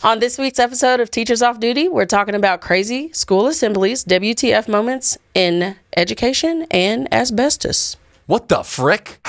On this week's episode of Teachers Off Duty, we're talking about crazy school assemblies, WTF moments in education, and asbestos. What the frick?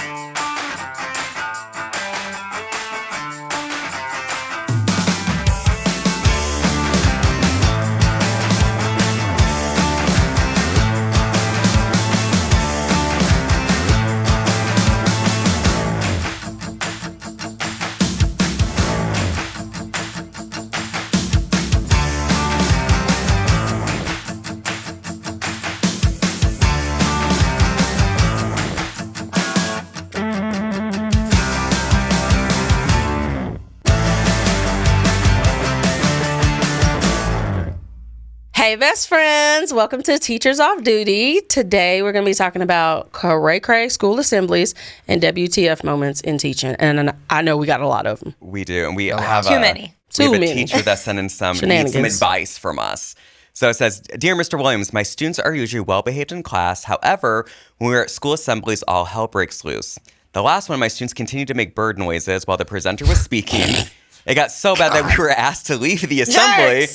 Hey, best friends. Welcome to Teachers Off Duty. Today, we're going to be talking about cray-cray school assemblies and WTF moments in teaching. And I know we got a lot of them. We do. And we have too many. We have a teacher that sent in some advice from us. So it says, Dear Mr. Williams, my students are usually well-behaved in class. However, when we're at school assemblies, all hell breaks loose. The last one, my students continued to make bird noises while the presenter was speaking. It got so bad that we were asked to leave the assembly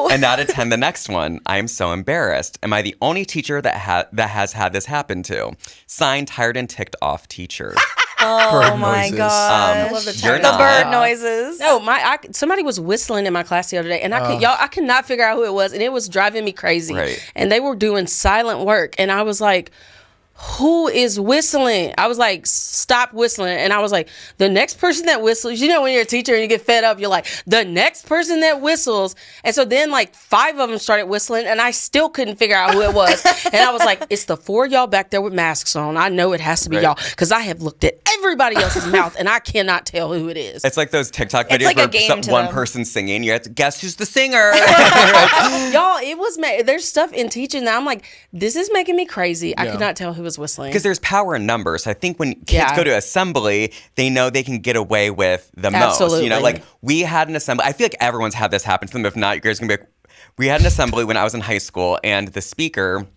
and not attend the next one. I am so embarrassed. Am I the only teacher that has had this happen to? Signed, tired and ticked off teacher. Oh my gosh. I love the bird noises. No, somebody was whistling in my class the other day, and I could not figure out who it was, and it was driving me crazy. Right. And they were doing silent work, and I was like, who is whistling? I was like, stop whistling. And I was like, the next person that whistles, you know, when you're a teacher and you get fed up, you're like, the next person that whistles. And so then like 5 of them started whistling and I still couldn't figure out who it was. And I was like, it's the 4 of y'all back there with masks on. I know it has to be y'all because I have looked at everybody else's mouth and I cannot tell who it is. It's like those TikTok videos like where one person's singing. You have to guess who's the singer. Y'all, it was, there's stuff in teaching that I'm like, this is making me crazy. I could not tell who was whistling. Because there's power in numbers. I think when kids go to assembly, they know they can get away with the most. You know, like we had an assembly. I feel like everyone's had this happen to them. If not, you guys are going to be like, we had an assembly when I was in high school and the speaker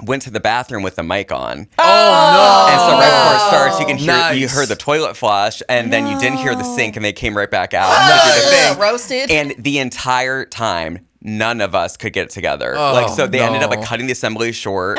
went to the bathroom with the mic on. Oh, no. And so right before it starts, you can hear, you heard the toilet flush and then you didn't hear the sink and they came right back out. To do the thing. Roasted. And the entire time, none of us could get it together. So they ended up like cutting the assembly short.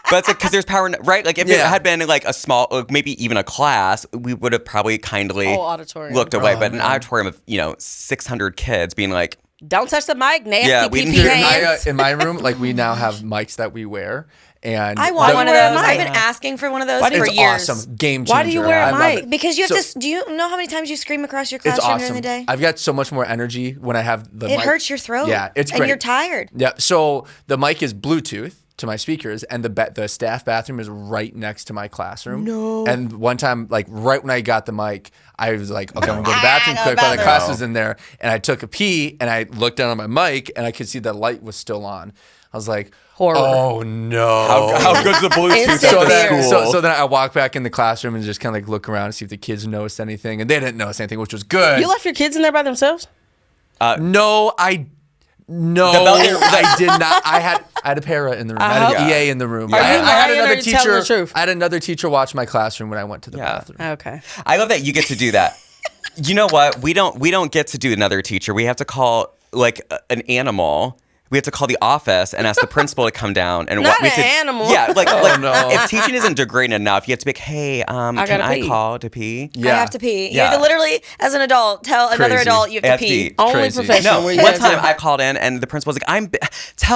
But it's like, because there's power, right? Like, if it had been like a small, maybe even a class, we would have probably kindly looked away. But an auditorium of, 600 kids being like, don't touch the mic, nasty pee-pee hands. In my room, like, we now have mics that we wear. And I want one of those. I've been asking for one of those for years. It's awesome. Game changer. Why do you wear a mic? Because you have to, do you know how many times you scream across your classroom during the day? I've got so much more energy when I have the mic. It hurts your throat. Yeah, it's great. And you're tired. Yeah, so the mic is Bluetooth to my speakers, and the staff bathroom is right next to my classroom. No. And one time, like right when I got the mic, I was like, okay, I'm gonna go to the bathroom quick while the class was in there. And I took a pee and I looked down on my mic and I could see the light was still on. I was like, horror. Oh no. How good's the Bluetooth at the school? So then I walked back in the classroom and just kind of like look around and see if the kids noticed anything. And they didn't notice anything, which was good. You left your kids in there by themselves? No, I did not. I had a para in the room. I had an EA in the room. Are you lying or are you telling the truth? I had another teacher watch my classroom when I went to the bathroom. Okay. I love that you get to do that. You know what? We don't get to do another teacher. We have to call like an animal. We have to call the office and ask the principal to come down and Not an animal. Yeah, like if teaching isn't degrading enough, you have to be like, hey, can I call to pee? Yeah. I have to pee. You have to literally, as an adult, tell another adult you have to pee. Only professional. No, one time I called in and the principal was like,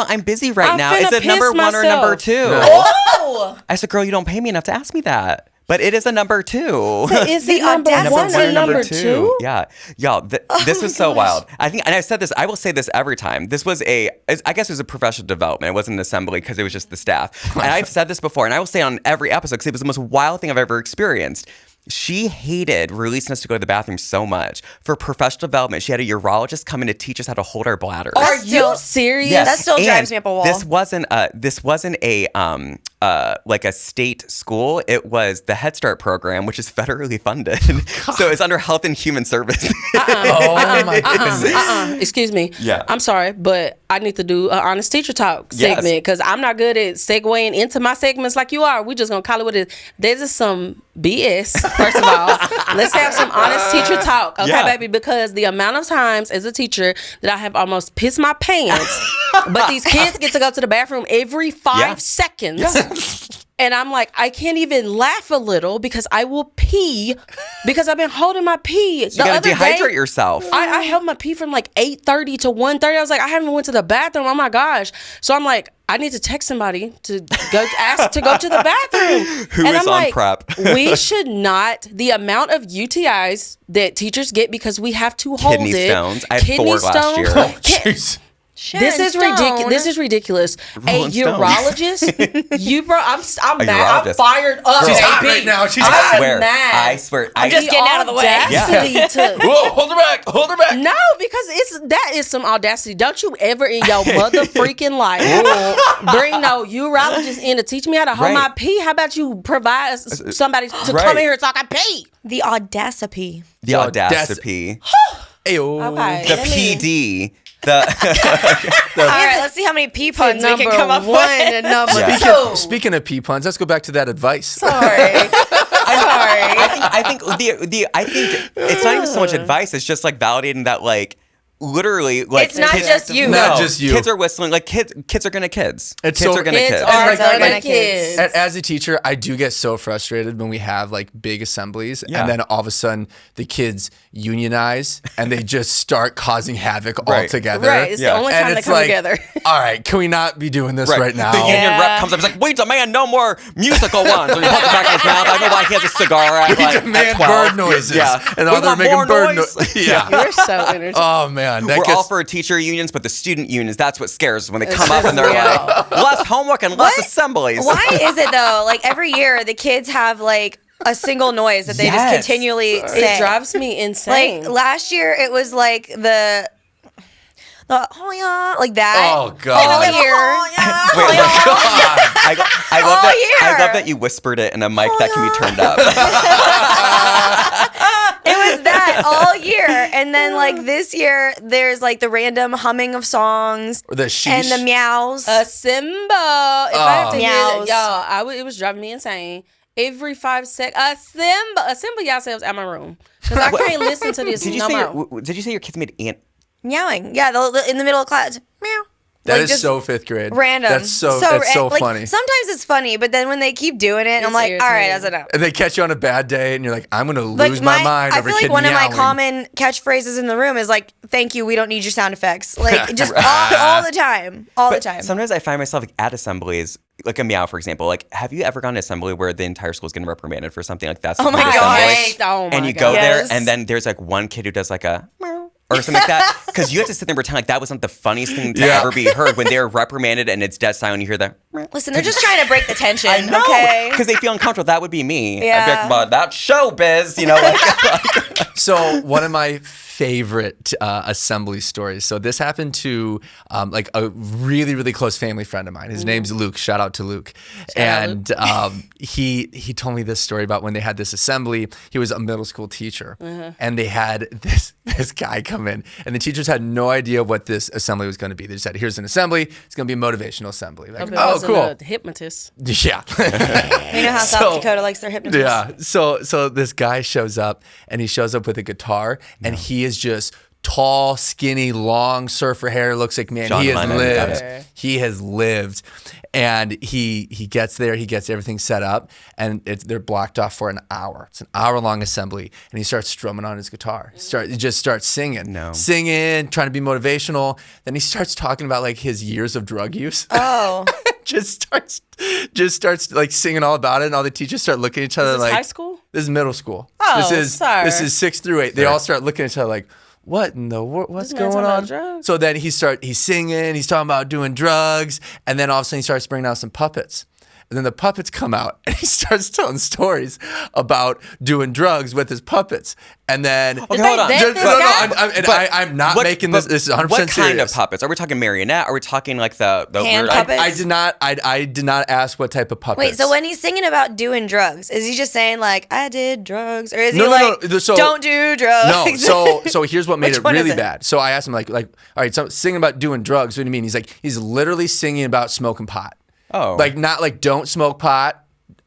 I'm busy right now. Is it number 1 or number 2? No. Oh! I said, girl, you don't pay me enough to ask me that. But it is a number 2. Is the number 1 and number 2? Yeah. Y'all, this is so wild. I think, and I said this, I will say this every time. This was I guess it was a professional development. It wasn't an assembly because it was just the staff. And I've said this before, and I will say on every episode because it was the most wild thing I've ever experienced. She hated releasing us to go to the bathroom so much. For professional development, she had a urologist come in to teach us how to hold our bladders. Are you serious? Yes. That still drives me up a wall. This wasn't a like a state school. It was the Head Start program, which is federally funded. So it's under Health and Human Services. Oh my goodness. Excuse me. Yeah. I'm sorry, but I need to do an honest teacher talk segment because I'm not good at segueing into my segments like you are. We just gonna call it what it is. This is some BS. First of all, let's have some honest teacher talk, okay, baby? Because the amount of times as a teacher that I have almost pissed my pants, but these kids get to go to the bathroom every 5 seconds. And I'm like, I can't even laugh a little because I will pee because I've been holding my pee. You gotta dehydrate yourself. I held my pee from like 8:30 to 1:30. I was like, I haven't went to the bathroom. Oh my gosh. So I'm like, I need to text somebody to go ask to go to the bathroom. Who is on prep? We should not, the amount of UTIs that teachers get because we have to hold Kidney it. stones. I had 4 last year. Oh, jeez. This is ridiculous. This is ridiculous. Rolling A urologist, you bro, I'm mad. I'm urologist. fired up. She's hot baby. right now. She's I'm hot. mad. I swear. I'm just getting out of the way. Whoa, hold her back. Hold her back. No, because that is some audacity. Don't you ever in your mother freaking life bring no urologist in to teach me how to hold my pee? How about you provide somebody to come in here and talk I pee? The audacity. The audacity. Ayo. Okay. The PD. All right, let's see how many pee puns we can come up one with. and number two. Speaking of pee puns, let's go back to that advice. Sorry. I think it's not even so much advice. It's just like validating that like literally like It's not just you. Not just you. Kids are whistling like kids are gonna kids. It's Kids so- are gonna Kids kids. are like- gonna like- kids. As a teacher, I do get so frustrated when we have like big assemblies and then all of a sudden the kids unionize and they just start causing havoc all together. Right. It's the only time they come together. All right, can we not be doing this right now? The union rep comes up and is like, we demand no more musical ones. And he puts it back in his mouth. I know why he has a cigar at We like, demand at 12. bird noises. Yeah. And We all they're want making more bird noise. noises. Yeah. You're so entertaining. Oh man. That We're gets, all for teacher unions, but the student unions, that's what scares us when they come up and they're like, less homework and less assemblies. Why is it though? Like every year, the kids have like a single noise that they just Yes. continually say. It drives me insane. Like last year, it was like the oh yeah, like that. Oh god. All year. Wait, I love that. year. I love that you whispered it in a mic that can be turned up. It was that all year, and then like this year, there's like the random humming of songs Or the sheesh. and the meows. A Simba. If I have to hear Meows. y'all, it was driving me insane. Every 5 seconds, a Simba yourselves out my room because I can't listen to this Did you no more. say your kids made Meowing, yeah, in the middle of class, meow. That Like, is just so 5th grade. random. That's so like, funny. Sometimes it's funny, but then when they keep doing it, I'm It's like, all right, irritating. that's enough. And they catch you on a bad day, and you're like, I'm gonna Like lose my mind I over feel a like kid one of my meowing. common catchphrases in the room is like, "Thank you, we don't need your sound effects." Like just all the time, all the time. Sometimes I find myself like, at assemblies, like a meow, for example. Like, have you ever gone to assembly where the entire school is getting reprimanded for something like that? Oh my Assembly? gosh. Oh my And you God. go there, Yes. and then there's like one kid who does like a meow or something like that, because you have to sit there and pretend like that wasn't the funniest thing to ever be heard when they're reprimanded and it's dead silent. You hear that. Listen, they're just trying to break the tension. I know, Okay. because they feel uncomfortable. That would be me. Yeah. I'd be like, but that's showbiz, you know. Like, So one of my favorite assembly stories. So this happened to like a really, really close family friend of mine. His name's Luke. Shout out to Luke. And he told me this story about when they had this assembly. He was a middle school teacher, and they had this guy come in, and the teachers had no idea what this assembly was going to be. They just said, "Here's an assembly. It's going to be a motivational assembly." Like, Hope it oh, wasn't cool. a hypnotist. Yeah. You know how South Dakota likes their hypnotists. Yeah. So this guy shows up, and he shows up with a guitar, and he is just tall, skinny, long surfer hair. Looks like, man, John he has Lennon, got lived. it. He has lived. And he gets there, he gets everything set up, and they're blocked off for an hour. It's an hour-long assembly, and he starts strumming on his guitar. He just starts singing, trying to be motivational. Then he starts talking about like his years of drug use. Oh. just starts like singing all about it, and all the teachers start looking at each other Is this like, high school? This is middle school. Oh, sir. This is 6 through 8. They all start looking at each other like, what in the world? What's This man going talking on? about drugs? So then he's singing, he's talking about doing drugs, and then all of a sudden he starts bringing out some puppets. And then the puppets come out, and he starts telling stories about doing drugs with his puppets. And then, okay, hold on. I'm not making this. This is 100% what kind serious. of puppets? Are we talking marionette? Are we talking like the hand weird? puppets? I did not ask what type of puppets. Wait, so when he's singing about doing drugs, is he just saying like I did drugs, or is he so, don't do drugs? No, so here's what made Which it one is really it? bad. So I asked him like, all right, so singing about doing drugs. What do you mean? He's like, he's literally singing about smoking pot. Oh, Like not like don't smoke pot.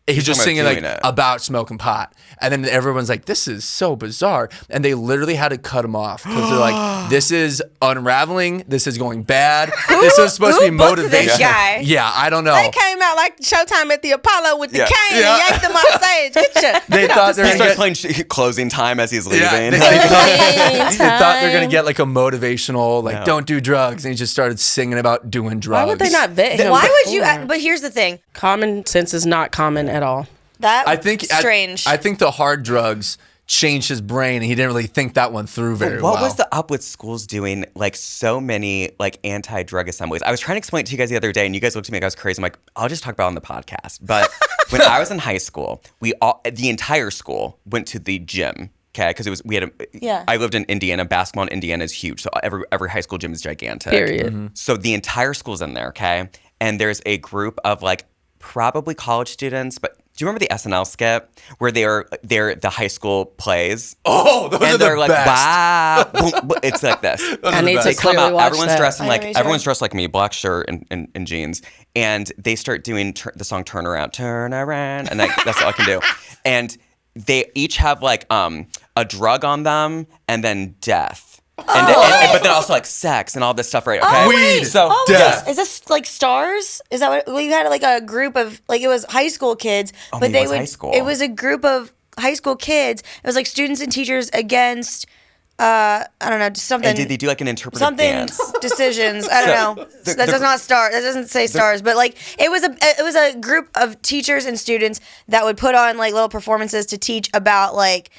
He's just talking singing about like doing it. about smoking pot. And then everyone's like, this is so bizarre. And they literally had to cut him off because they're like, this is unraveling. This is going bad. This is supposed to be booked motivation. this guy? Yeah, I don't know. They came out like Showtime at the Apollo with the Yeah. cane Yeah. and yanked them off stage. Get your, They thought they he were starts gonna playing closing time as he's leaving. Yeah, they thought they were gonna get like a motivational, like don't do drugs, and he just started singing about doing drugs. Why would they not vet him? Why would you? before? But here's the thing. Common sense is not common at all. That I think strange. I think the hard drugs changed his brain, and he didn't really think that one through very well. What was the up with schools doing like so many like anti-drug assemblies? I was trying to explain it to you guys the other day, and you guys looked at me like I was crazy. I'm like, I'll just talk about it on the podcast. But when I was in high school, the entire school went to the gym. Okay, because I lived in Indiana. Basketball in Indiana is huge, so every high school gym is gigantic. Period. Mm-hmm. So the entire school's in there. Okay, and there's a group of like probably college students, but. Do you remember the SNL skit where they're the high school plays? Oh, those are and the they're like, best. "Bah." Boom, boom. It's like this. I need to They come clearly out. watch Everyone's that. dressing like Animation. everyone's dressed like me, black shirt and jeans, and they start doing the song "Turn Around," and that's all I can do. And they each have like a drug on them, and then death. But then also like sex and all this stuff, right? Okay. Weed. So death. Is this like stars? Is that what we had? Like a group of like it was high school kids, but maybe they it was would. high school. It was a group of high school kids. It was like students and teachers against. I don't know, something. And did they do like an interpretive something dance? decisions? I don't know. That does not star. That doesn't say stars, but like it was a group of teachers and students that would put on like little performances to teach about like.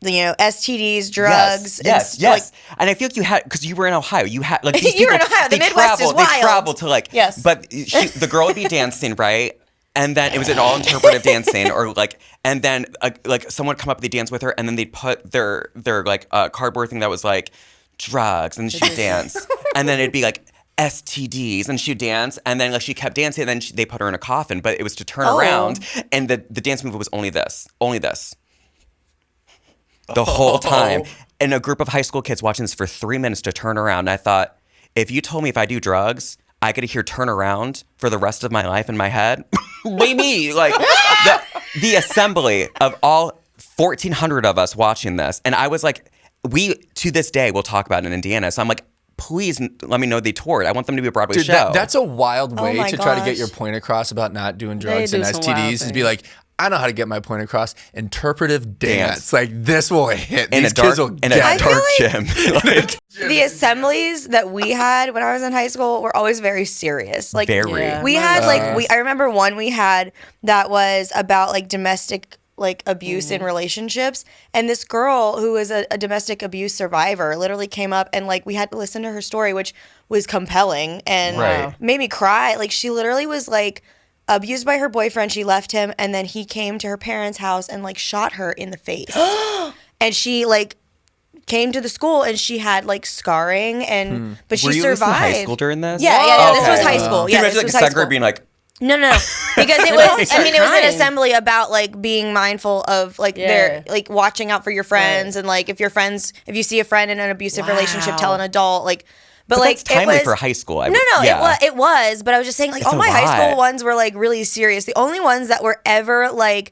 STDs, drugs. Yes. And I feel like you had, because you were in Ohio, you had, like, these You were people, in Ohio. The they Midwest is They wild. travel to, like, Yes. But the girl would be dancing, right? And then it was an all interpretive dancing, or like, and then like someone would come up, they dance with her, and then they'd put their like cardboard thing that was like drugs, and she'd dance, and then it'd be like STDs, and she'd dance, and then like she kept dancing, and then they put her in a coffin, but it was to turn around, and the dance move was only this. The whole time. And a group of high school kids watching this for 3 minutes to turn around. And I thought, if you told me if I do drugs, I get to hear turn around for the rest of my life in my head, baby, like the assembly of all 1,400 of us watching this. And I was like, to this day, we'll talk about it in Indiana. So I'm like, please let me know they toured. I want them to be a Broadway show. That's a wild way my to try to get gosh. your point across about not doing drugs do and some wild STDs. Is be things. like, I know how to get my point across. Interpretive dance. Like, this will hit. in These a dark, kids will in a get feel dark like- gym. Like, The assemblies that we had when I was in high school were always very serious. Like very. Yeah. we had I remember one we had that was about like domestic like abuse in relationships, and this girl who was a domestic abuse survivor literally came up and like we had to listen to her story, which was compelling and Right. made me cry. Like she literally was like abused by her boyfriend. She left him, and then he came to her parents' house and like shot her in the face. And she like came to the school and she had like scarring and but she Were you survived. listening to high school during this? Yeah. This was Okay. high school. Can Yeah, you this imagine like was a high second grade school. being like, No, because it was. I mean, it was an Crying. assembly about like being mindful of like their like watching out for your friends and like if you see a friend in an abusive relationship, tell an adult like. But like that's timely it was, for high school. it was. But I was just saying like all a my high lot. school ones were like really serious. The only ones that were ever like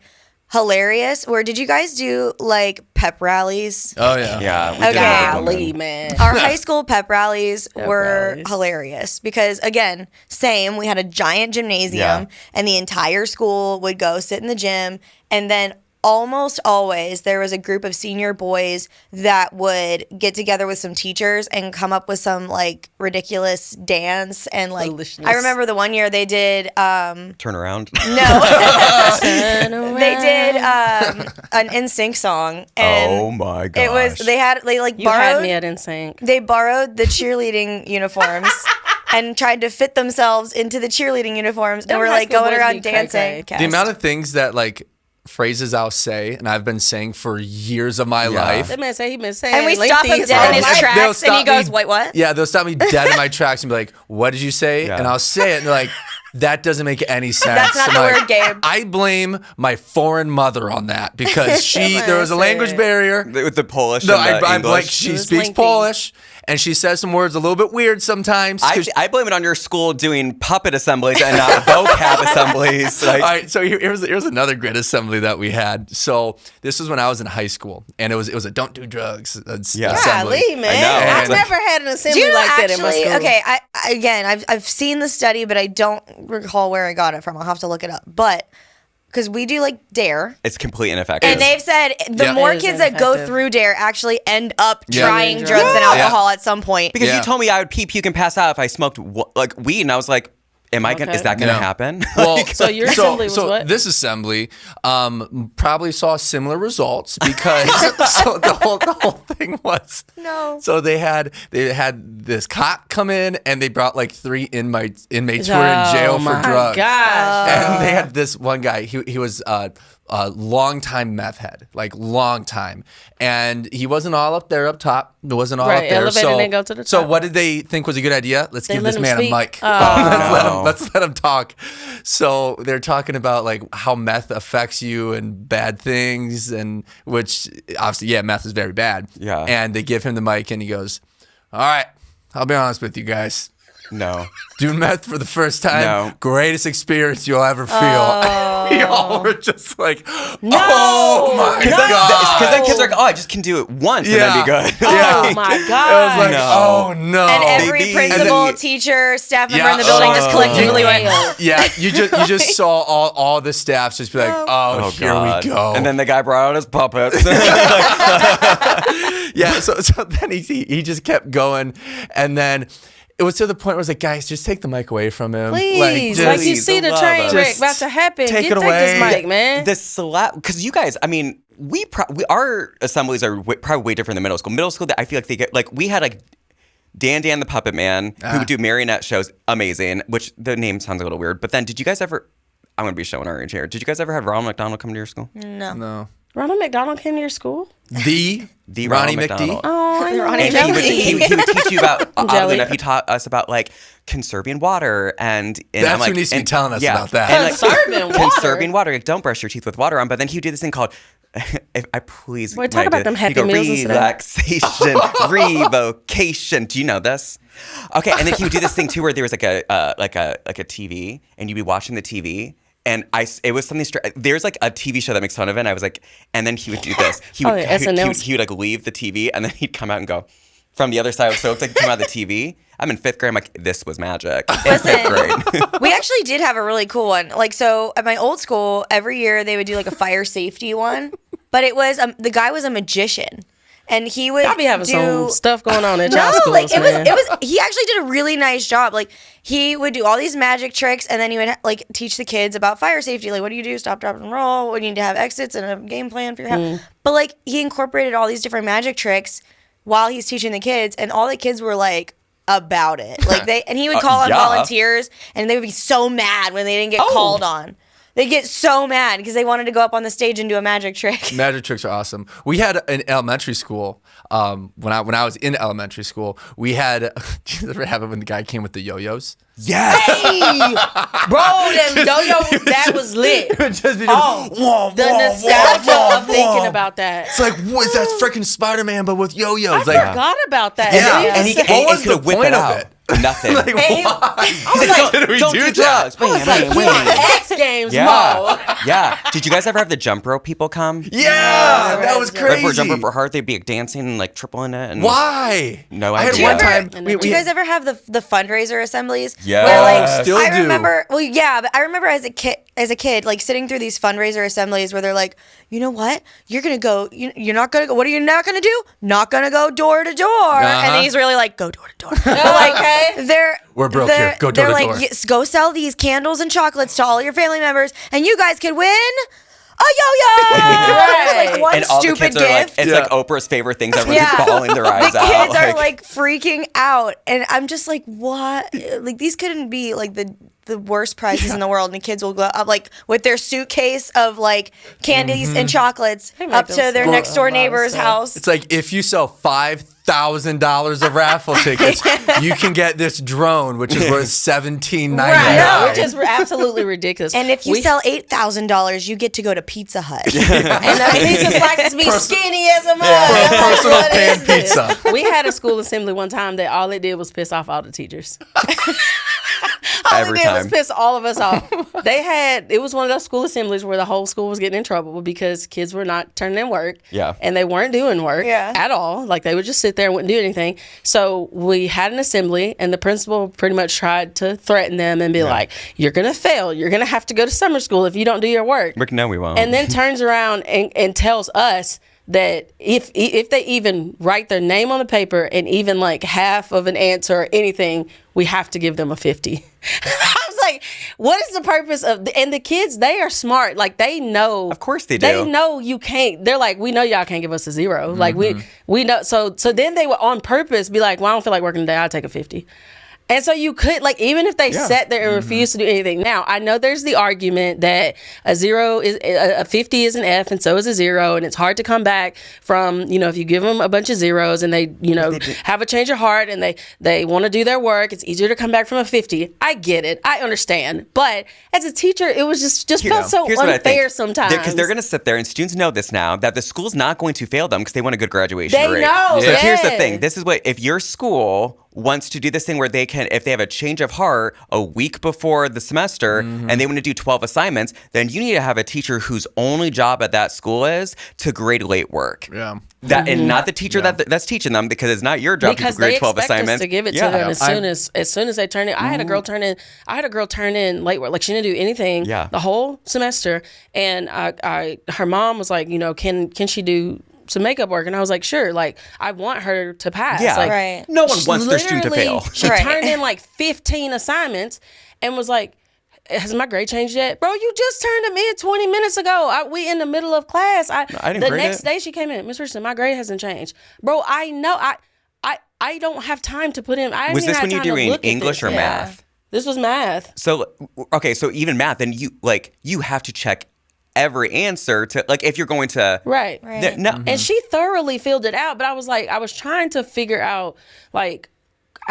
hilarious were. Did you guys do like pep rallies? Oh, yeah. Yeah. We Okay. did it with Golly, women. man. Our high school pep rallies were rallies. hilarious because, again, same. We had a giant gymnasium, Yeah. and the entire school would go sit in the gym. And then almost always there was a group of senior boys that would get together with some teachers and come up with some like ridiculous dance. And like, Foolishness. I remember the one year they did, Turn around. no, they did an NSYNC song. And Oh my gosh. it was, they like You had borrowed. me at NSYNC. They borrowed the cheerleading uniforms and tried to fit themselves into the cheerleading uniforms, and Them were high like school going boys around be dancing. cray-cray. The amount of things that like phrases I'll say, and I've been saying for years of my life. That man say he been saying. And we stop him dead in his tracks, and he goes, "Wait, what?" Yeah, they'll stop me dead in my tracks and be like, "What did you say?" Yeah. And I'll say it, and they're like, "That doesn't make any sense." That's not I'm the like, word, Gabe. I blame my foreign mother on that because there was a language barrier. With the Polish No, and the I'm like, English. she was speaks lengthy. Polish, and she says some words a little bit weird sometimes. I blame it on your school doing puppet assemblies and not vocab assemblies. Like, All right, so here's another great assembly that we had. So this was when I was in high school, and it was a don't do drugs assembly. Golly, man. I know. I It's never had an Do assembly you know, like that actually, in my school. okay, I've seen the study, but I don't recall where I got it from. I'll have to look it up. But because we do like DARE, it's completely ineffective. and they've said the Yeah. more It is kids that go ineffective. through DARE actually end up Yeah. trying Doing drugs and drugs. alcohol at some point. because Yeah. you told me I would pee, puke, and pass out if I smoked like weed, and I was like, "Am I gonna? Okay. Is that gonna No. happen?" Well, So your assembly was what? This assembly probably saw similar results because so the whole thing was So they had this cop come in, and they brought like 3 inmates who were in jail for my drugs. gosh. And they had this one guy. He was a long time meth head, like long time, and he wasn't all up top. It wasn't all Right, up there. elevator So, didn't go to the so top. what did they think was a good idea? Let's give let this him man speak? a mic. Oh. Let's let him talk. So they're talking about like how meth affects you and bad things, and which obviously, meth is very bad. Yeah. And they give him the mic, and he goes, "All right, I'll be honest with you guys. No. Doing meth for the first time, No. greatest experience you'll ever feel." We all were just like, No. "Oh my god!" Because then kids are like, "Oh, I just can do it once and then be good." Oh my It was god. like, No. "Oh no!" And every baby. principal, And then- teacher, staff member Yeah. in the building just Oh. collectively went, Yeah, you just saw all the staff just be like, "Oh, here God. we go." And then the guy brought out his puppets. yeah, so then he just kept going, and then it was to the point where it was like, "Guys, just take the mic away from him, Please, just- like you see the love train it. wreck Just about to happen. take it Take away. this mic, man. Because you guys, I mean, our assemblies are probably way different than middle school. Middle school, I feel like they get like we had like Dan the Puppet Man who would do marionette shows, amazing. Which the name sounds a little weird, but then did you guys ever? I'm gonna be showing our age here. Did you guys ever have Ronald McDonald come to your school? no, Ronald McDonald came to your school? the Ronald Ronnie McD. McDonald. Oh, I know. Ronnie And McDonald. he would teach you about, oddly Jelly. enough, he taught us about like conserving water and That's I'm like, who needs to be telling us about that. And, like, Conserving water? Conserving water. Like, don't brush your teeth with water on. But then he would do this thing called, if I please. Boy, talk when I about did- them he'd Happy go, Meals instead. relaxation, revocation. Do you know this? Okay, and then he would do this thing too, where there was like a TV, and you'd be watching the TV. And it was something. There's like a TV show that makes fun of it. And I was like, and then he would do this. He would, he would like leave the TV, and then he'd come out and go from the other side. So it's like come out of the TV. I'm in 5th grade. I'm like, this was magic. In 5th grade. We actually did have a really cool one. Like, so at my old school, every year they would do like a fire safety one, but it was the guy was a magician, and he would Y'all be having do some stuff going on at y'all no, schools, like man. it was. He actually did a really nice job. Like he would do all these magic tricks, and then he would like teach the kids about fire safety. Like, what do you do? Stop, drop, and roll. We need to have exits and a game plan for your house. But like he incorporated all these different magic tricks while he's teaching the kids, and all the kids were like about it. Like and he would call on yeah. volunteers, and they would be so mad when they didn't get called on. They get so mad because they wanted to go up on the stage and do a magic trick. Magic tricks are awesome. We had in elementary school, when I was in elementary school, we had. Did you ever have it when the guy came with the yo-yos? Yes. Bro, them yo-yo, that was lit. It would just be Oh, the nostalgia of thinking about that. It's like, what is that freaking Spider-Man, but with yo-yos? I like, forgot about that. Yeah. And he What was could the whip point it of out. it? Nothing. like, Hey, why? I was like, Did we don't do do that? drugs. Wait, wait, we on wait. X Games Yeah. mode. Yeah. Did you guys ever have the jump rope people come? Yeah, that was Right, Right crazy. for jump rope for heart, they'd be dancing and like tripling it. And Why? No I had idea. one Do you time. ever- we- Do you guys ever have the fundraiser assemblies? Yes. Where like Still I do. remember. Well, yeah, but I remember as a kid, like sitting through these fundraiser assemblies where they're like, you know what? You're gonna go. You're not gonna go. What are you not gonna do? Not gonna go door to door. And then he's really like, go door to door. But like, We're broke here. Go door they're to like, door. yes, go sell these candles and chocolates to all your family members, and you guys could win It's like one And all the stupid kids are like, gift. it's like Oprah's favorite things. Everyone's just bawling their eyes The out. kids are like freaking out, and I'm just like, what? Like these couldn't be like the worst prizes in the world, and the kids will go up like with their suitcase of like candies and chocolates up to their next door neighbor's house. It's like if you sell $5,000 of raffle tickets, you can get this drone, which is worth $17.99. Right, which is absolutely ridiculous. And if you sell $8,000, you get to go to Pizza Hut. And the pizza slices be skinny as a mug. For a personal pan pizza. We had a school assembly one time that all it did was piss off all the teachers. All Every it did was time. piss all of us off. It was one of those school assemblies where the whole school was getting in trouble because kids were not turning in work. Yeah. And they weren't doing work at all. Like they would just sit there and wouldn't do anything. So we had an assembly, and the principal pretty much tried to threaten them and be like, you're going to fail. You're going to have to go to summer school if you don't do your work. No, we won't. And then turns around and tells us that if they even write their name on the paper and even like half of an answer or anything, we have to give them a 50. I was like, what is the purpose of and the kids, they are smart. Like they know. Of course they do. They know you can't. They're like, we know y'all can't give us a 0. Like we know. So then they would on purpose be like, well, I don't feel like working today. I'll take a 50. And so you could, like, even if they sat there and refused to do anything. Now, I know there's the argument that a 50 is an F and so is a 0, and it's hard to come back from, if you give them a bunch of zeros and they, have a change of heart and they want to do their work, it's easier to come back from a 50. I get it. I understand. But as a teacher, it was just felt so unfair sometimes. Because they're going to sit there, and students know this now, that the school's not going to fail them because they want a good graduation rate. They know. So here's the thing. This is what, if your school wants to do this thing where they can, if they have a change of heart a week before the semester and they want to do 12 assignments, then you need to have a teacher whose only job at that school is to grade late work. Yeah. And not the teacher that's teaching them, because it's not your job to grade 12 assignments. Us to give it to them as soon as they turn in. I had a girl turn in late work. Like she didn't do anything the whole semester, and her mom was like, can she do some makeup work? And I was like, sure. Like, I want her to pass. Yeah. Like, right. No one wants their student to fail. She turned in like 15 assignments and was like, has my grade changed yet? Bro, you just turned them in 20 minutes ago. We in the middle of class. I didn't the grade next it. day she came in, Miss Richardson, my grade hasn't changed. Bro, I know. I don't have time to put in. Was this when you're doing English or math? This was math. So, okay, so even math, then you have to check every answer to, like, if you're going to right. No. And she thoroughly filled it out, but I was trying to figure out like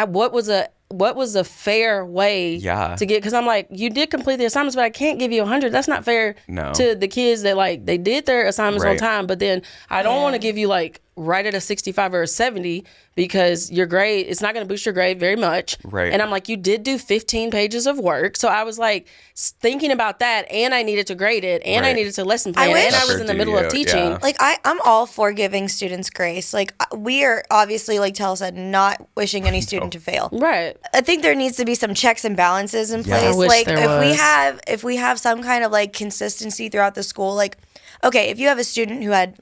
what was a fair way to get, because I'm like, you did complete the assignments, but I can't give you 100. That's not fair to the kids that like they did their assignments on time, but then I don't want to give you like right at a 65 or a 70 because your grade, it's not going to boost your grade very much. Right. And I'm like, you did do 15 pages of work. So I was like thinking about that, and I needed to grade it, and I needed to lesson plan, and I was in the middle of teaching. Yeah. Like I'm all for giving students grace. Like we are obviously, like Tell said, not wishing any student to fail. Right. I think there needs to be some checks and balances in place. I wish Like there if we have some kind of like consistency throughout the school, like okay, if you have a student who had,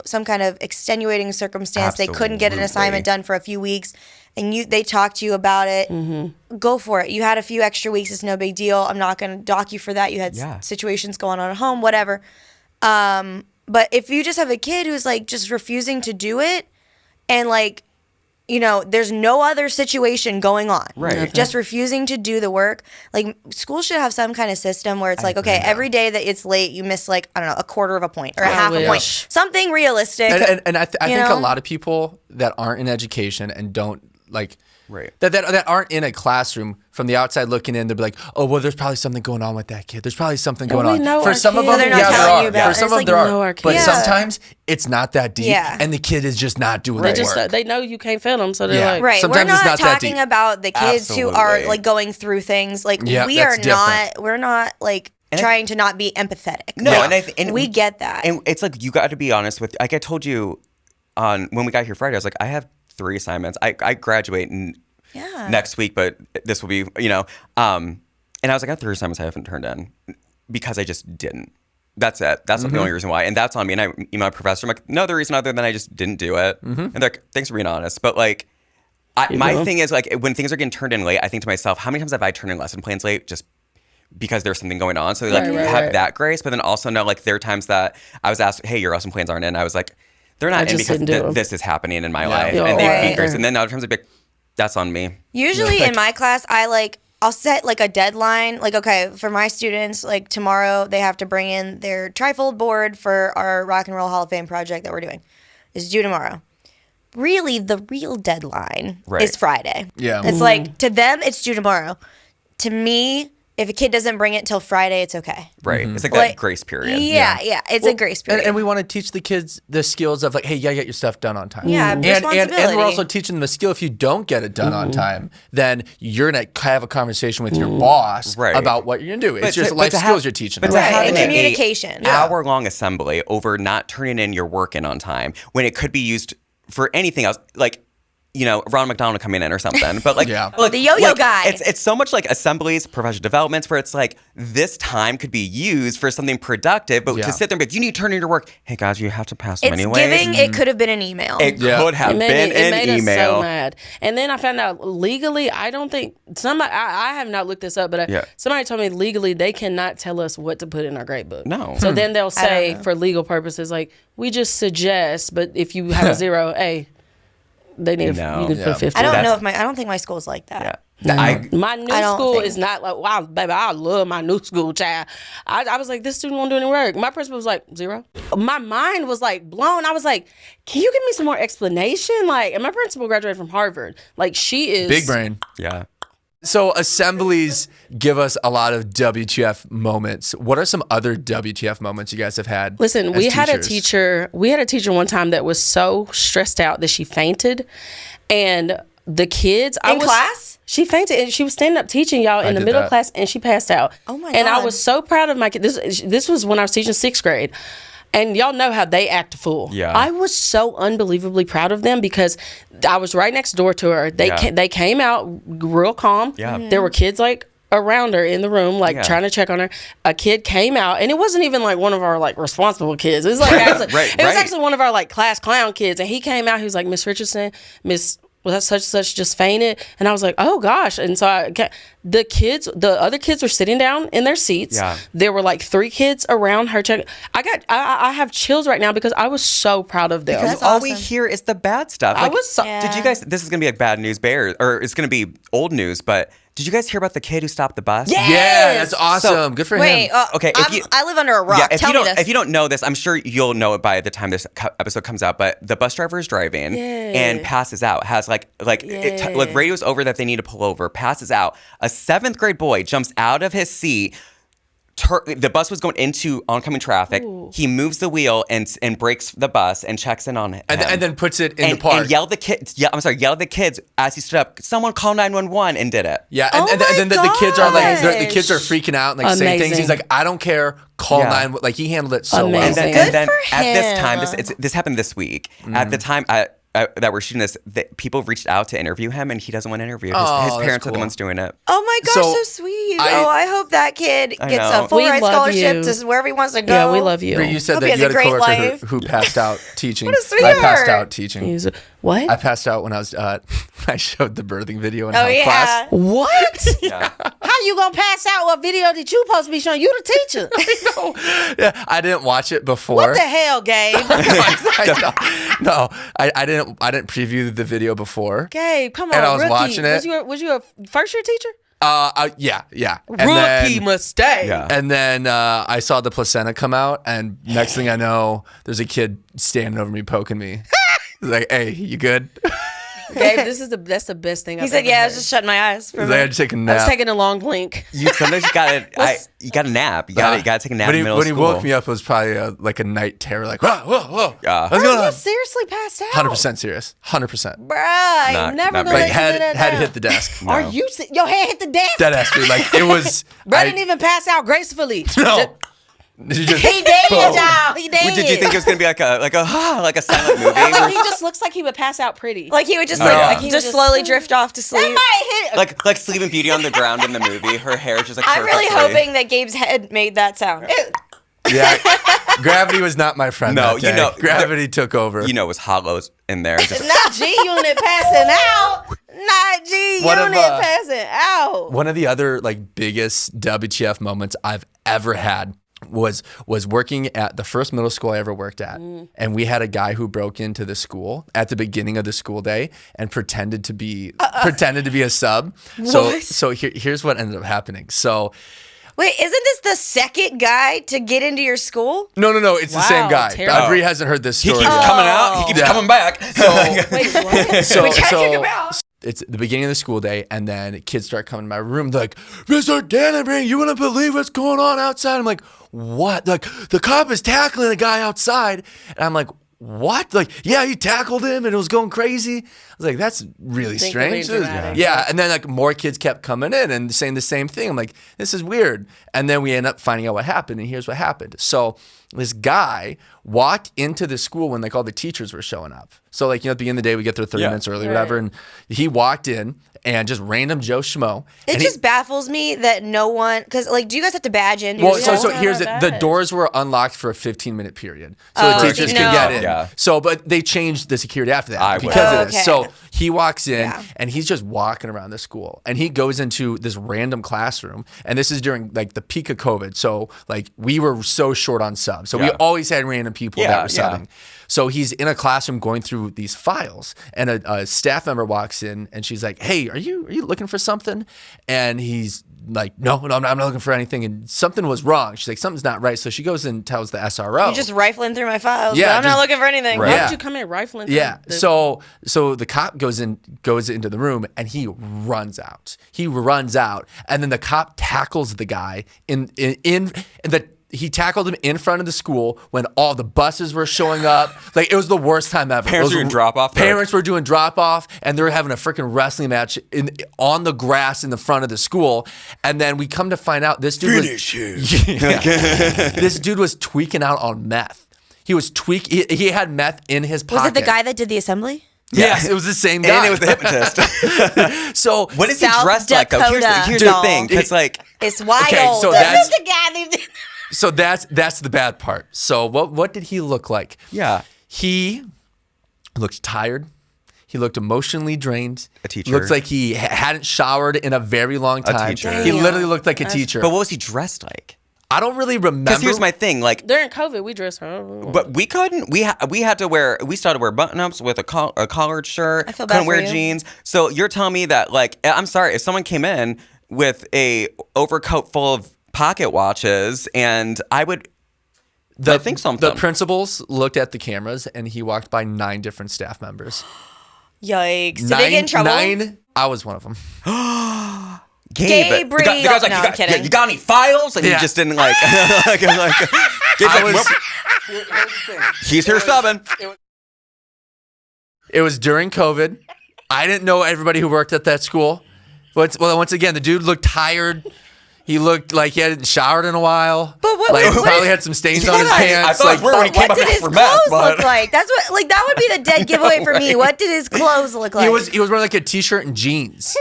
some kind of extenuating circumstance, they couldn't get an assignment done for a few weeks, and they talked to you about it, go for it. You had a few extra weeks, it's no big deal. I'm not going to dock you for that. You had situations going on at home, whatever. But if you just have a kid who's like just refusing to do it, and like, there's no other situation going on. Right. Just refusing to do the work. Like, school should have some kind of system where it's like, okay, every day that it's late, you miss like, I don't know, a quarter of a point or a half a point. Something realistic. And I think a lot of people that aren't in education and don't like, that aren't in a classroom from the outside looking in, they'll be like, oh, well, there's probably something going on with that kid. There's probably something going on. For some of them, there are. For some of them, there are. But sometimes it's not that deep, and the kid is just not doing the work. They know you can't fail them, so they're like, right. Sometimes we're not it's not that talking deep. about the kids who are like going through things. Like we're not like trying to not be empathetic. No, and we get that. And it's like, you got to be honest with, like I told you when we got here Friday, I was like, I have 3 assignments. I graduate next week, but this will be, and I was like, I have 3 assignments I haven't turned in because I just didn't. That's it. That's the only reason why. And that's on me. And I emailed my professor. I'm like, no other reason other than I just didn't do it. And they're like, thanks for being honest. But like, my thing is like, when things are getting turned in late, I think to myself, how many times have I turned in lesson plans late just because there's something going on. So they have that grace, but then also know like there are times that I was asked, hey, your lesson plans aren't in. I was like, they're not in because this is happening in my life. And they'd be grace. And then other times they'd be like, that's on me. Usually in my class, I'll set like a deadline. Like, okay, for my students, like tomorrow they have to bring in their trifold board for our Rock and Roll Hall of Fame project that we're doing. It's due tomorrow. Really, the real deadline is Friday. Yeah. It's like, to them, it's due tomorrow. To me, if a kid doesn't bring it till Friday, it's okay. Right. It's like that grace period. Yeah. It's a grace period. And we want to teach the kids the skills of like, hey, you gotta get your stuff done on time. Yeah, responsibility. And we're also teaching them the skill. If you don't get it done on time, then you're gonna have a conversation with your boss about what you're gonna do. It's just life skills you're teaching them. But to have and communication. Hour-long assembly over not turning in your work in on time when it could be used for anything else, like, you know, Ron McDonald coming in or something. But like, the yo-yo guy. It's so much like assemblies, professional developments, where it's like this time could be used for something productive, but to sit there and be like, you need to turn in your work. Hey guys, you have to pass them anyway. It could have been an email. It could have been an email. It made us so mad. And then I found out legally, I don't think somebody. I have not looked this up, but somebody told me legally they cannot tell us what to put in our grade book. No. So then they'll say for legal purposes, like, we just suggest, but if you have a 0, hey, they need you can put 50. I don't think my school's like that. My new school is not like, wow, baby, I love my new school, child. I was like, this student won't do any work. My principal was like, 0. My mind was like blown. I was like, can you give me some more explanation? Like, and my principal graduated from Harvard. Like, she is big brain. Yeah. So assemblies give us a lot of WTF moments. What are some other WTF moments you guys have had? Listen, we had a teacher one time that was so stressed out that she fainted, and the kids in class. She fainted, and she was standing up teaching y'all in the middle of class, and she passed out. Oh my God. And I was so proud of my kid. This was when I was teaching 6th grade. And y'all know how they act a fool. Yeah. I was so unbelievably proud of them because I was right next door to her. They came out real calm. Yeah. There were kids like around her in the room, like trying to check on her. A kid came out, and it wasn't even like one of our like responsible kids. It was like actually, it was actually one of our like class clown kids. And he came out. He was like, Miss Richardson, was that such and such just fainted? And I was like, oh gosh. And so the other kids were sitting down in their seats. Yeah. There were like 3 kids around her. I have chills right now because I was so proud of them. Because all we hear is the bad stuff. Like, did you guys, this is going to be like bad news bears, or it's going to be old news, but did you guys hear about the kid who stopped the bus? Yes! Yeah, that's awesome. Good for him. Okay, I live under a rock. Tell me this. If you don't know this, I'm sure you'll know it by the time this episode comes out. But the bus driver is driving and passes out. Has like radio's over that they need to pull over. Passes out. A 7th grade boy jumps out of his seat. The bus was going into oncoming traffic. Ooh. He moves the wheel and brakes the bus and checks in on it. And then puts it in the park. And yelled at the kids as he stood up, someone call 911, and did it. Yeah, and then the kids are like, the kids are freaking out and like saying things. He's like, I don't care, call 911. Like, he handled it so well. And then at this time, this happened this week. At the time, that we're shooting this, people reached out to interview him, and he doesn't want to interview. His parents are the ones doing it. Oh my gosh, so sweet. I hope that kid gets a full ride scholarship to wherever he wants to go. Yeah, we love you. You said that you had a coworker who passed out teaching. What a sweetheart. I passed out teaching. What? I passed out when I was I showed the birthing video in class. What? Yeah. How you gonna pass out a video that you supposed to be showing? You the teacher. Yeah, I didn't watch it before. What the hell, Gabe? No, I didn't preview the video before. Gabe, come on, and I was rookie. watching it. Was you a first year teacher? Yeah. Rookie mistake. Yeah. And then I saw the placenta come out, and next thing I know, there's a kid standing over me, poking me. He's like, "Hey, you good?" Gabe, that's the best thing. He said, "Yeah, I was just shutting my eyes for a minute. I had to take a nap. I was taking a long blink. Sometimes you gotta nap. You gotta take a nap in the middle of school. When he woke me up, it was probably like a night terror. Like, whoa. What's going on? You seriously passed out? 100% serious. 100%. Bruh, I never gonna let you do that. Had to hit the desk. No. Are you? Your head hit the desk. Dead ass, dude. Like, it was. Bruh didn't even pass out gracefully. No. He did, y'all. He did. Did you think it was gonna be like a silent movie? No, he just looks like he would pass out pretty. Like he would just slowly drift off to sleep. That might hit. Like Sleeping Beauty on the ground in the movie. Her hair is just like. I'm really hoping that Gabe's head made that sound. Yeah, gravity was not my friend. No, that day. Gravity took over. It was hollows in there. It's not G-Unit passing out. not G-Unit passing out. One of the other like biggest WTF moments I've ever had was working at the first middle school I ever worked at. And we had a guy who broke into the school at the beginning of the school day and pretended to be a sub. So here's what ended up happening. So wait, isn't this the second guy to get into your school? No, it's the same guy. Bree hasn't heard this story. He keeps coming out. He keeps coming back. Wait, what? So it's the beginning of the school day, and then kids start coming to my room. They're like, Mr. Dannebrink, you wouldn't believe what's going on outside. I'm like, what? Like, the cop is tackling a guy outside. And I'm like, what? Like, yeah, he tackled him and it was going crazy. I was like, that's really strange. Yeah. And then like more kids kept coming in and saying the same thing. I'm like, this is weird. And then we end up finding out what happened. And here's what happened. So this guy walked into the school when like all the teachers were showing up. So like, at the beginning of the day, we get there 30 minutes early, whatever. And he walked in and just random Joe Schmo. It just baffles me that no one, because like, do you guys have to badge in? Well, so here's it. The doors were unlocked for a 15-minute period. So the teachers could get in. Yeah. So, but they changed the security after that because of this. So he walks in and he's just walking around the school and he goes into this random classroom. And this is during like the peak of COVID. So like we were so short on subs. So we always had random people that were subbing. So he's in a classroom going through these files and a staff member walks in and she's like, hey, are you looking for something? And he's like, no, I'm not looking for anything. And something was wrong. She's like, something's not right. So she goes and tells the SRO. You're just rifling through my files. Yeah, I'm not looking for anything. Why would you come in rifling through? Yeah. So the cop goes into the room and he runs out. And then the cop tackles the guy he tackled him in front of the school when all the buses were showing up. Like, it was the worst time ever. Parents were doing drop-off. Parents were doing drop-off, and they were having a freaking wrestling match on the grass in the front of the school. And then we come to find out this dude this dude was tweaking out on meth. He was he had meth in his pocket. Was it the guy that did the assembly? Yes, it was the same guy. And it was the hypnotist. So what is he dressed like, though? Here's the thing. Because, like, it's wild. Okay, so this is the guy that did. So that's the bad part. So what did he look like? Yeah. He looked tired. He looked emotionally drained. A teacher. Looks like he hadn't showered in a very long time. A teacher. He literally looked like a teacher. But what was he dressed like? I don't really remember. Because here's my thing, like during COVID, we dressed. But we couldn't. We had to wear. We started to wear button-ups with a collared shirt. I feel bad couldn't wear you. jeans. So you're telling me that, like, I'm sorry, if someone came in with a overcoat full of pocket watches, and I think something. The principals looked at the cameras, and he walked by 9 different staff members. Yikes! Did they get in trouble? 9. I was one of them. Gabe, the guy's like, I'm kidding. You got any files? And he just didn't like. He's here subbing. It was during COVID. I didn't know everybody who worked at that school. But once again, the dude looked tired. He looked like he hadn't showered in a while. But probably had some stains on his pants. I thought it was weird when he came up for meth. Look like? That's what. Like, that would be the dead giveaway for me. What did his clothes look like? He was wearing like a t-shirt and jeans.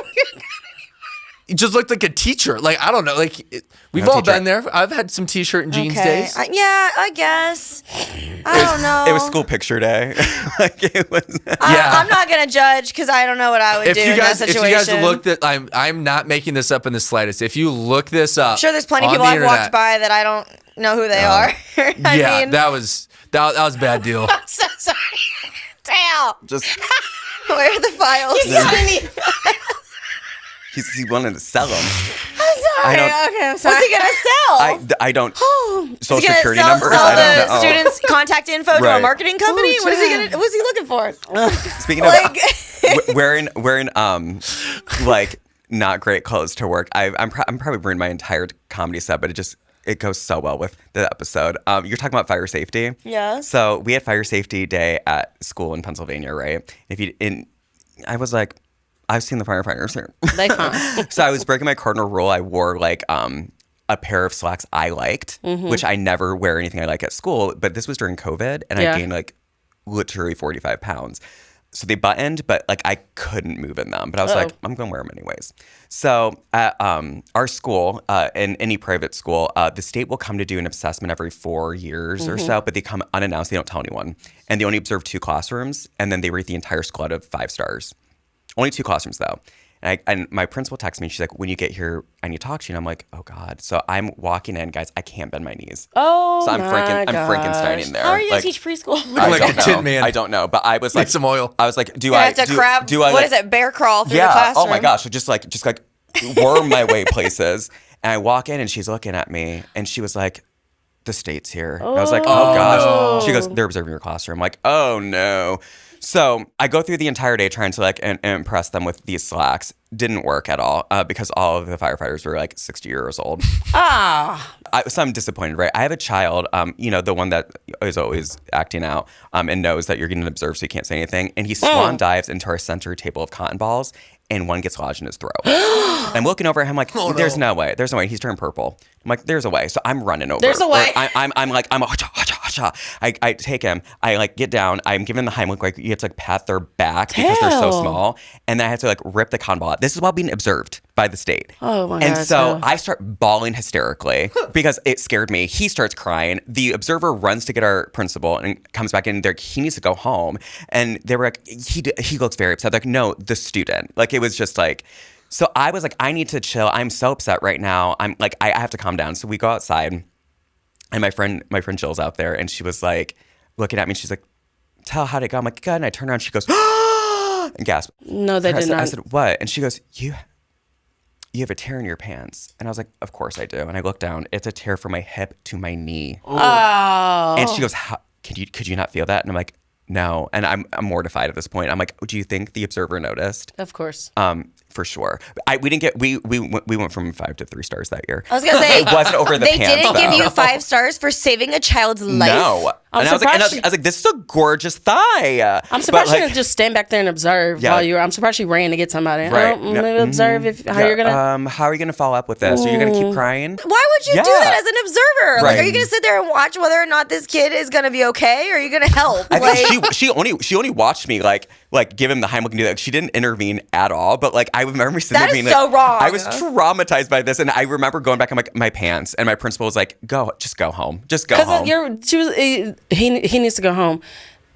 He just looked like a teacher. Like, I don't know. Like, we've all been there. I've had some t-shirt and jeans days. I guess. I don't know. It was school picture day. Like, it was. I'm not gonna judge because I don't know what I would do in that situation. If you guys looked at, I'm not making this up in the slightest. If you look this up, I'm sure there's plenty of people I've walked by that I don't know who they are. I mean, that was a bad deal. I'm so sorry. Damn. Just where are the files? You got any files? He wanted to sell them. I'm sorry. Okay, I'm sorry. What's he gonna sell? I don't. Social He's security sell, numbers. Sell I don't the know. students' contact info to a marketing company. What's he looking for? Speaking of wearing like not great clothes to work. I'm probably ruined my entire comedy set, but it goes so well with the episode. You're talking about fire safety. Yeah. So we had fire safety day at school in Pennsylvania, right? I was like, I've seen the firefighters here. They fine. So I was breaking my cardinal rule. I wore like a pair of slacks I liked, which I never wear anything I like at school. But this was during COVID, and I gained like literally 45 pounds. So they buttoned, but like I couldn't move in them. But I was like, I'm going to wear them anyways. So at our school, in any private school, the state will come to do an assessment every 4 years or so, but they come unannounced. They don't tell anyone. And they only observe 2 classrooms, and then they rate the entire school out of 5 stars. Only 2 classrooms though. And my principal texts me. She's like, when you get here, I need to talk to you. And I'm like, oh God. So I'm walking in, guys. I can't bend my knees. Oh, so I'm Frankensteining there. How are you gonna teach preschool? I don't know. But I was like, some oil. I was like, do I I have to what is it? Bear crawl through the yeah. classroom. Oh my gosh. So just like worm my way places. And I walk in and she's looking at me and she was like, the state's here. And I was like, oh gosh. No. She goes, they're observing your classroom. I'm like, oh no. So I go through the entire day trying to like impress them with these slacks. Didn't work at all because all of the firefighters were like 60 years old. So I'm disappointed, right? I have a child, the one that is always acting out and knows that you're getting observed so you can't say anything. And he swan dives into our center table of cotton balls and one gets lodged in his throat. I'm looking over at him like, there's no way. There's no way. He's turned purple. I'm like, there's a way. So I'm running over. There's a way. I take him. I like get down. I'm giving the Heimlich, like you have to like pat their back because they're so small. And then I have to like rip the cotton ball out. This is while being observed by the state. Oh my God. And so I start bawling hysterically because it scared me. He starts crying. The observer runs to get our principal and comes back in there. He needs to go home. And they were like, he looks very upset. Like, no, the student. Like, it was just like, so I was like, I need to chill. I'm so upset right now. I'm like, I have to calm down. So we go outside and my friend Jill's out there and she was like looking at me. She's like, tell how'd it go? I'm like, good. And I turn around. She goes, and gasped. No, they did not. I said, what? And she goes, you have a tear in your pants. And I was like, of course I do. And I look down. It's a tear from my hip to my knee. Oh. And she goes, could you not feel that? And I'm like, no. And I'm mortified at this point. I'm like, do you think the observer noticed? Of course. For sure. We went from 5 to 3 stars that year. I was gonna say it wasn't over the they pants. They didn't give you 5 stars for saving a child's life. No. And I was like, this is a gorgeous thigh. I'm surprised she didn't just stand back there and observe while you were. I'm surprised she ran to get somebody. Right. Maybe observe how you're gonna. How are you gonna follow up with this? Are you gonna keep crying? Why would you do that as an observer? Like, are you gonna sit there and watch whether or not this kid is gonna be okay? Or are you gonna help? I think she only watched me like give him the Heimlich and do that. She didn't intervene at all. But like I remember sitting there being so wrong. I was traumatized by this, and I remember going back. I'm like, my pants, and my principal was like, just go home, just go home. He needs to go home.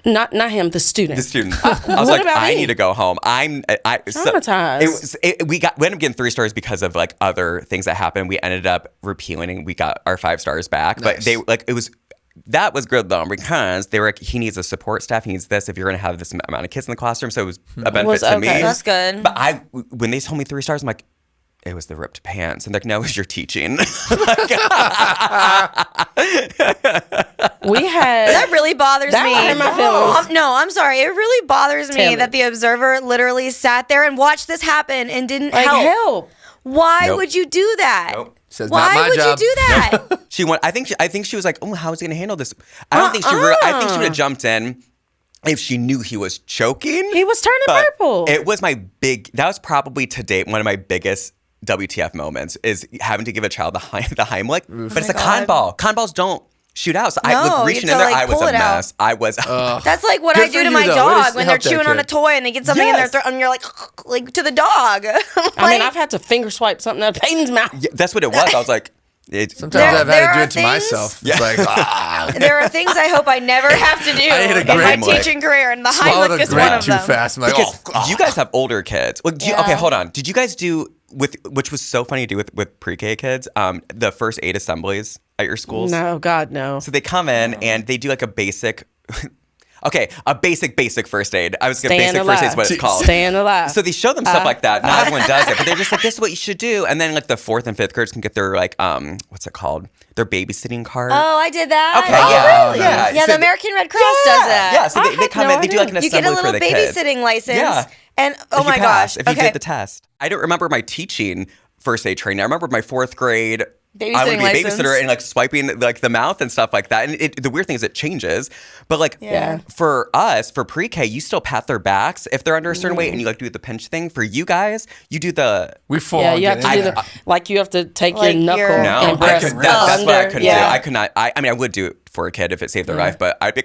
Not him, the student. The student. I was like, I need to go home. I'm traumatized. We ended up getting 3 stars because of like other things that happened. We ended up repealing. We got our 5 stars back, nice. But that was good though because they were like, he needs a support staff. He needs this if you're going to have this amount of kids in the classroom. So it was a benefit to me. That's good. But when they told me 3 stars, I'm like, it was the ripped pants. And they're like, no, it was your teaching. That really bothers me. Hurt my feelings. No, I'm sorry. It really bothers me that the observer literally sat there and watched this happen and didn't help. Why would you do that? Nope. Says, why not my would job. you do that? She went. I think she was like, oh, how is he gonna handle this? I think she would have jumped in if she knew he was choking. He was turning purple. It was that was probably to date one of my biggest WTF moments is having to give a child the Heimlich. But it's a cotton ball. Cotton balls don't shoot out. So reaching in there, I was a mess. I was. That's like what I do to my dog when they're chewing on a toy and they get something in their throat and you're like to the dog. I mean, I've had to finger swipe something out of Peyton's mouth. Yeah, that's what it was. I was like, sometimes I've had to do it to myself. It's like, there are things I hope I never have to do in my teaching career, and the Heimlich is one of them. Too fast. I'm like, you guys have older kids. Well, okay, hold on. Did you guys do which was so funny to do with pre-K kids, the first aid assemblies at your schools? No, God, no. So they come in and they do like a basic. Okay, a basic first aid. I was going to basic first aid is what it's called. Staying alive. So they show them stuff like that. Not everyone does it, but they're just like, this is what you should do. And then like the 4th and 5th graders can get their like, what's it called? Their babysitting card. Oh, I did that. Okay, really? Yeah, yeah. The American Red Cross does that. Yeah, so they come in, they do like an assembly for the kids. You get a little babysitting license. Yeah. And oh my gosh. If you did the test. I don't remember my teaching first aid training. I remember my 4th grade. I would be a babysitter and like swiping like the mouth and stuff like that. And the weird thing is it changes. But like for us, for pre-K, you still pat their backs if they're under a certain weight and you like do the pinch thing. For you guys, you do the... We fall. Yeah, you have to do the... Like you have to take your knuckle and press that's what I couldn't do. I could not... I mean, I would do it for a kid if it saved their life, but I'd be...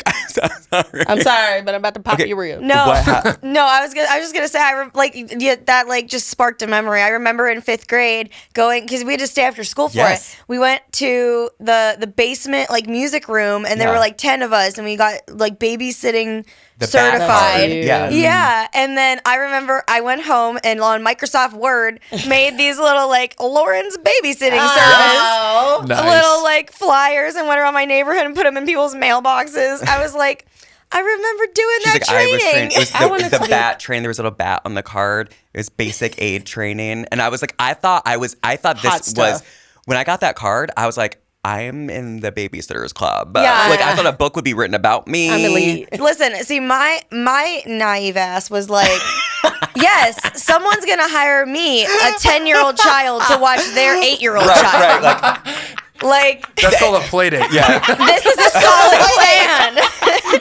I'm sorry, but I'm about to pop your rib. No, I was just gonna say that just sparked a memory. I remember in 5th grade going, because we had to stay after school for it. We went to the basement like music room, and there were like 10 of us, and we got like babysitting certified. Yeah. Yeah. And then I remember I went home and on Microsoft Word made these little like Lauran's babysitting service. Nice. Little like flyers and went around my neighborhood and put them in people's mailboxes. I was like, I remember doing She's that like, training. I was trained. It was I wanted the to be- bat training. There was a little bat on the card. It was basic aid training. And I was like, I thought Hot this stuff. was, when I got that card, I was like, I am in the babysitters club. Yeah. Like, I thought a book would be written about me. I'm elite. Listen, see, my naive ass was like, yes, someone's going to hire me, a 10-year-old child, to watch their 8-year-old child. Right. Like, That's called a play date. Yeah. this is a solid plan.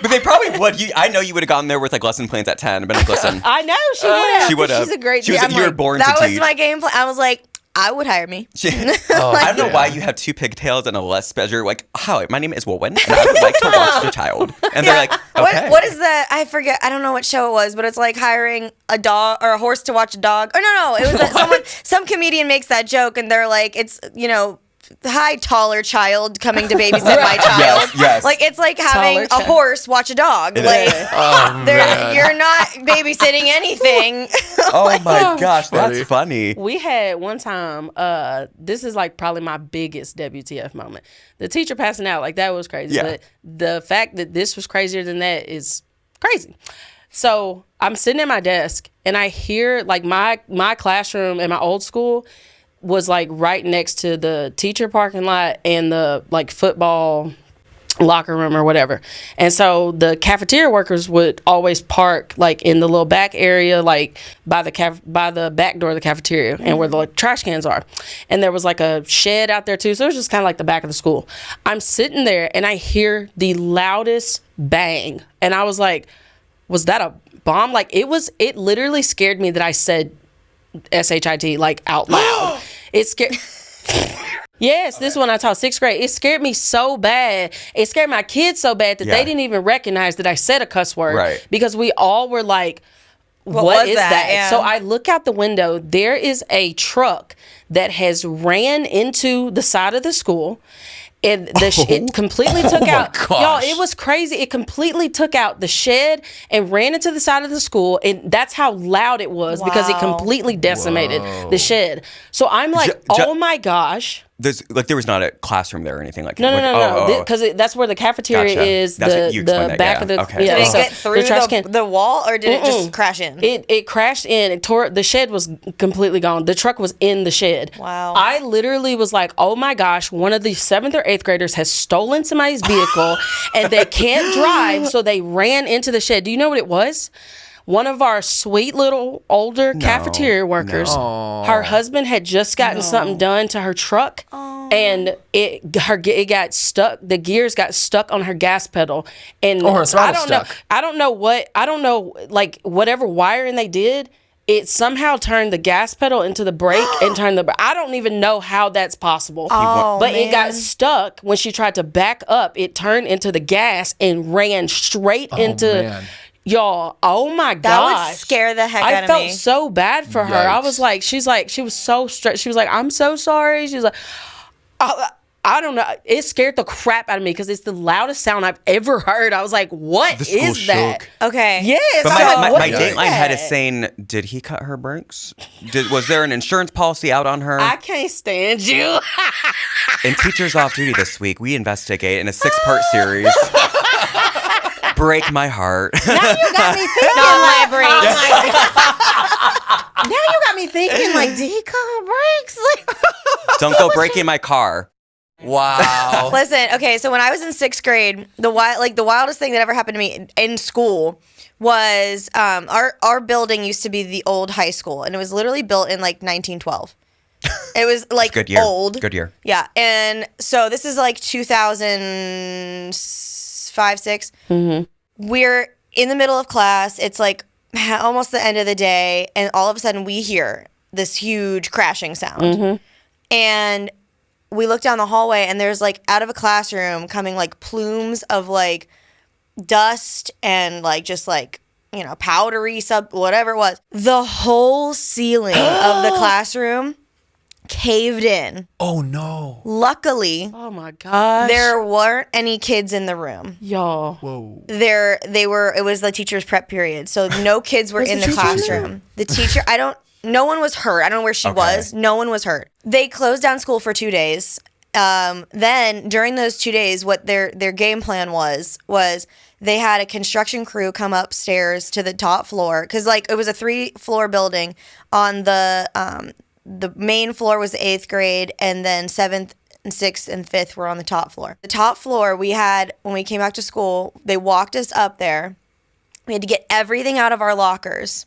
But they probably would. I know you would have gone there with like lesson plans at 10. But like, listen, I know she would have. she would have. She's a great. She was, I'm you were like, born That to was teach. my game plan. I was like, I would hire me. I don't know why you have 2 pigtails and a less special. Like, hi, my name is Wowen, and I would like to watch your child. And they're like, okay. What is that? I forget. I don't know what show it was, but it's like hiring a dog or a horse to watch a dog. Or no, it was some comedian makes that joke, and they're like, it's hi, taller child coming to babysit my child. Yes. Like it's like having Taller a child. horse watch a dog. You're not babysitting anything. Oh my gosh, funny. that's funny. We had one time, this is like probably my biggest WTF moment. The teacher passing out, like that was crazy. Yeah. But the fact that this was crazier than that is crazy. So I'm sitting at my desk and I hear like my classroom in my old school was like right next to the teacher parking lot and the like football locker room or whatever. And so the cafeteria workers would always park like in the little back area, like by the back door of the cafeteria and where the like, trash cans are. And there was like a shed out there too. So it was just kind of like the back of the school. I'm sitting there and I hear the loudest bang. And I was like, was that a bomb? Like it literally scared me that I said SHIT like out loud. It scared. Yes, this one I taught 6th grade. It scared me so bad. It scared my kids so bad that they didn't even recognize that I said a cuss word. Right. Because we all were like, what was is that? that? Yeah. So I look out the window. There is a truck that has ran into the side of the school. And it completely took out, gosh. y'all, it was crazy. It completely took out the shed and ran into the side of the school. And that's how loud it was because it Wow. completely decimated the shed. So I'm like, oh my gosh. There was not a classroom there or anything like No, that. because that's where the cafeteria Gotcha. is. That's what you explained The that, back yeah. of the Okay. yeah. Did it so get through trash can. the wall or did it just crash in? It crashed in. It tore. The shed was completely gone. The truck was in the shed. Wow. I literally was like, oh my gosh, one of the 7th or 8th graders has stolen somebody's vehicle and they can't drive, so they ran into the shed. Do you know what it was? One of our sweet little older cafeteria workers, her husband had just gotten something done to her truck, and it got stuck. The gears got stuck on her gas pedal, and her throttle stuck. I don't know, like whatever wiring they did. It somehow turned the gas pedal into the brake and turned the. I don't even know how that's possible. But it got stuck when she tried to back up. It turned into the gas and ran straight into. Man. Y'all, oh my That gosh. would scare the heck I out of felt me. so bad for her. I Yikes. was like, she was so stressed. She was like, I'm so sorry. She was like, I don't know. It scared the crap out of me because it's the loudest sound I've ever heard. I was like, what The school is that? shook. Okay. Yes. But I'm like, what my is Dateline head is that? saying, did he cut her brakes? Was there an insurance policy out on her? I can't stand you. In Teachers Off Duty this week, we investigate in a 6-part series. Break my heart. Now you got me thinking. Not my brakes. Now you got me thinking, like, did he cut her brakes? Like, Don't go breaking my car. Wow. Listen, okay, so when I was in 6th grade, the wildest thing that ever happened to me in school was our building used to be the old high school, and it was literally built in like 1912. It was like Good year. old. Good year. Yeah, and so this is like 2005, 6. Mm-hmm. We're in the middle of class. It's like almost the end of the day, and all of a sudden we hear this huge crashing sound. Mm-hmm. And we look down the hallway, and there's like out of a classroom coming like plumes of like dust and like just like, powdery whatever it was. The whole ceiling of the classroom caved in. Oh no. Luckily, Oh my gosh. there weren't any kids in the room. Y'all. Whoa. It was the teacher's prep period. So no kids were in the classroom. The teacher, no one was hurt. I don't know where she was. No one was hurt. They closed down school for 2 days. Then during those 2 days, what their game plan was they had a construction crew come upstairs to the top floor, because like it was a 3-floor building. On the main floor was the 8th grade, and then 7th and 6th and 5th were on the top floor. The top floor we had, when we came back to school, they walked us up there. We had to get everything out of our lockers,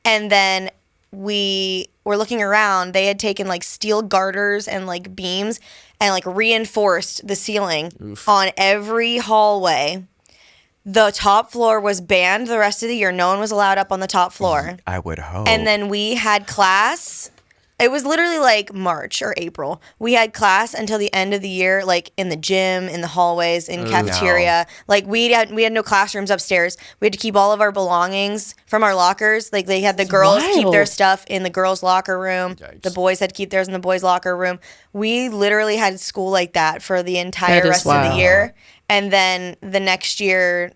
and then we were looking around. They had taken like steel garters and like beams and like reinforced the ceiling on every hallway. The top floor was banned the rest of the year. No one was allowed up on the top floor. I would hope. And then we had class. It was literally like March or April. We had class until the end of the year, like in the gym, in the hallways, in cafeteria. No. Like we had no classrooms upstairs. We had to keep all of our belongings from our lockers. Like they had the girls keep their stuff in the girls' locker room. Yikes. The boys had to keep theirs in the boys' locker room. We literally had school like that for the entire rest of the year. And then the next year,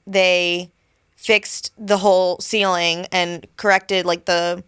they fixed the whole ceiling and corrected like the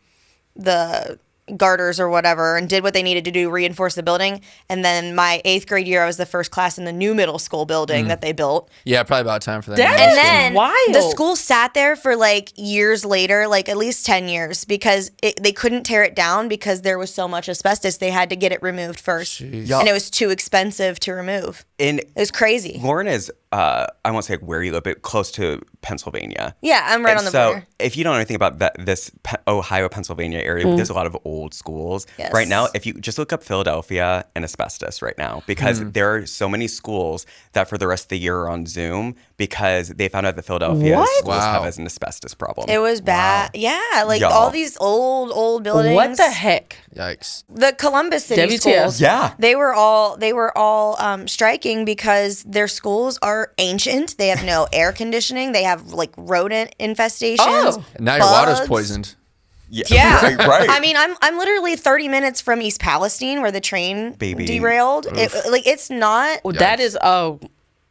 garters or whatever, and did what they needed to do, reinforce the building. And then my 8th grade year, I was the first class in the new middle school building that they built. Yeah, probably about time for that. And then wild. The school sat there for like years later, like at least 10 years, because they couldn't tear it down because there was so much asbestos. They had to get it removed first. And it was too expensive to remove. It was crazy. Lauran is, I won't say where you live, but close to Pennsylvania. Yeah, I'm right on the border. So if you don't know anything about this Ohio, Pennsylvania area, there's a lot of old schools. Yes. Right now, if you just look up Philadelphia and asbestos right now, because there are so many schools that for the rest of the year are on Zoom because they found out that Philadelphia schools have an asbestos problem. It was bad. Yeah, like all these old buildings. What the heck? Yikes. The Columbus City WTF. schools. Yeah. They were all striking because their schools are ancient. They have no air conditioning. They have like rodent infestations. Oh. And now your water's poisoned. Yeah. Right. I mean, I'm literally 30 minutes from East Palestine where the train derailed. It's not. Well, that is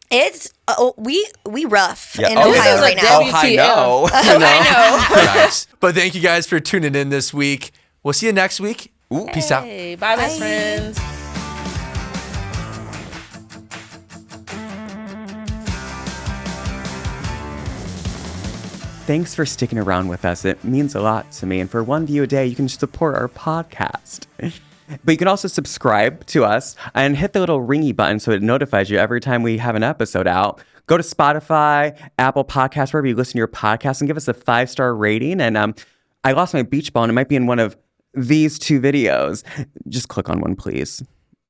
It's we rough in Ohio right now. I know. I know. But thank you guys for tuning in this week. We'll see you next week. Peace out. Bye, best friends. Thanks for sticking around with us. It means a lot to me. And for one view a day, you can support our podcast. But you can also subscribe to us and hit the little ringy button so it notifies you every time we have an episode out. Go to Spotify, Apple Podcasts, wherever you listen to your podcast, and give us a 5-star rating. And I lost my beach ball, and it might be in one of these 2 videos. Just click on one, please.